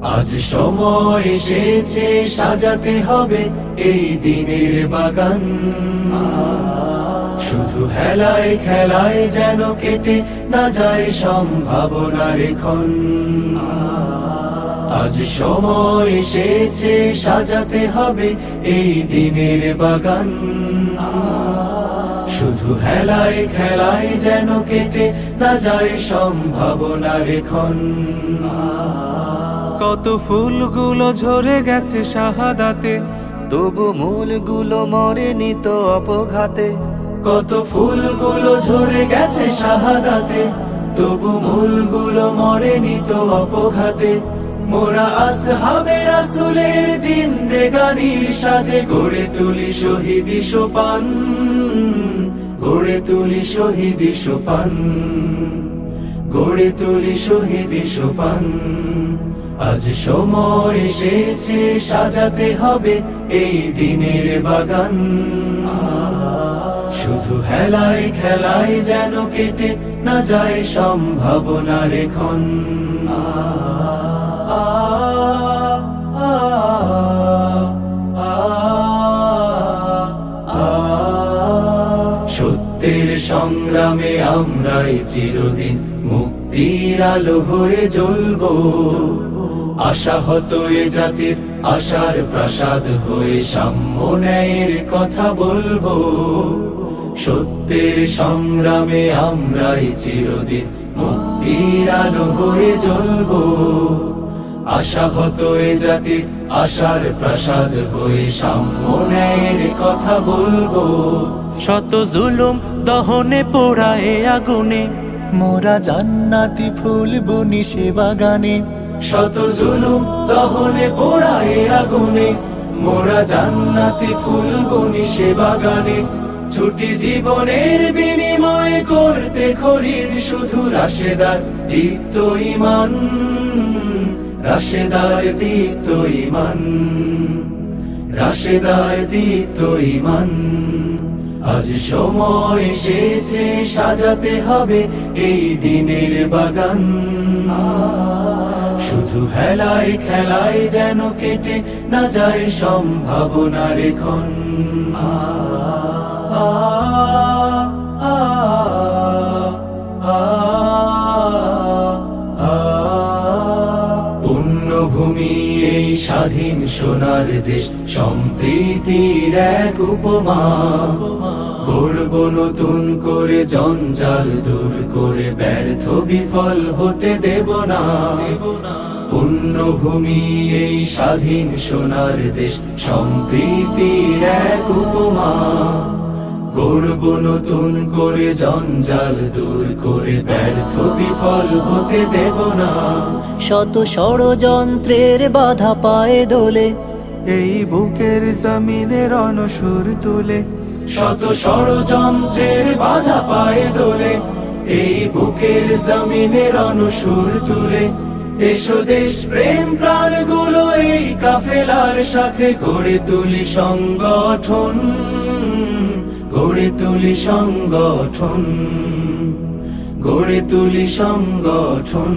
আজ সময় এসেছে সাজাতে হবে এই দিনের বাগান। শুধু হেলায় খেলায় যেন কেটে না যায় সম্ভাবনার ক্ষণ। আজ সময় এসেছে সাজাতে হবে এই দিনের বাগান। শুধু হেলায় খেলায় যেন কেটে না যায় সম্ভাবনার ক্ষণ। কত ফুলগুলো ঝরে গেছে শাহাদাতে, তবু মূলগুলো মরেনি তো অপঘাতে। কত ফুলগুলো ঝরে গেছে শাহাদাতে, তবু মূলগুলো মরেনি তো অপঘাতে। মোরা আসহাবে রাসূলের জিন্দেগানির সাজে গড়ে তুলি শহীদি সোপান, গড়ে তুলি শহীদি সোপান, গড়ে তুলি শহীদি সোপান। আজ সময় এসেছে সাজাতে হবে এই দিনের বাগান। শুধু হেলায় খেলায় যেন কেটে না যায় সম্ভাবনার ক্ষণ। সত্যের সংগ্রামে আমরাই চিরদিন মুক্তির আলো হয়ে জ্বলবো। আশাহত এ জাতির আশার প্রাসাদ হয়ে সাম্য ন্যায়ের কথা বলবো। সত্যের সংগ্রামে আমরাই চিরদিন মুক্তির আলো হয়ে জ্বলবো। আশাহত এ জাতির আশার প্রাসাদ হয়ে সাম্য ন্যায়ের কথা বলবো। শত জুলুম দহনে পোড়ায় আগুনে, মোরা জান্নাতি ফুল বুনি সে বাগানে। শত জুলুম দহনে পোড়ায় আগুনে, মোরা জান্নাতি ফুল বুনি সে বাগানে। ছুটি জীবনের বিনিময় করতে খরিদ শুধু রাশেদার দীপ্ত ঈমান, রাশেদার দীপ্ত ঈমান, রাশেদার দীপ্ত ঈমান। আজ সময় এসেছে সাজাতে হবে এই দিনের বাগান। শুধু হেলায় খেলায় যেন কেটে না যায় সম্ভাবনার ক্ষণ। পুণ্যভূমি এই স্বাধীন সোনার দেশ, সম্প্রীতির এক উপমা। গড়ব নতুন করে জঞ্জাল দূর করে, ব্যর্থ বিফল হতে দেব না। পুণ্যভূমি এই স্বাধীন সোনার দেশ, সম্প্রীতির এক উপমা। গড়ব নতুন করে জঞ্জাল দূর করে, ব্যর্থ বিফল হতে দেব না। শত ষড়যন্ত্রের বাধা পায়ে দোলে, এই বুকের জমিনের অনসুর তুলে। শত ষড়যন্ত্রের বাধা পায়ে দোলে, এই বুকের জমিনের অনুসুর তুলে। এসো দেশ প্রেম প্রাণ গুলো এই কাফেলার সাথে গড়ে তুলি সংগঠন, গড়ে তুলি সংগঠন, গড়ে তুলি সংগঠন।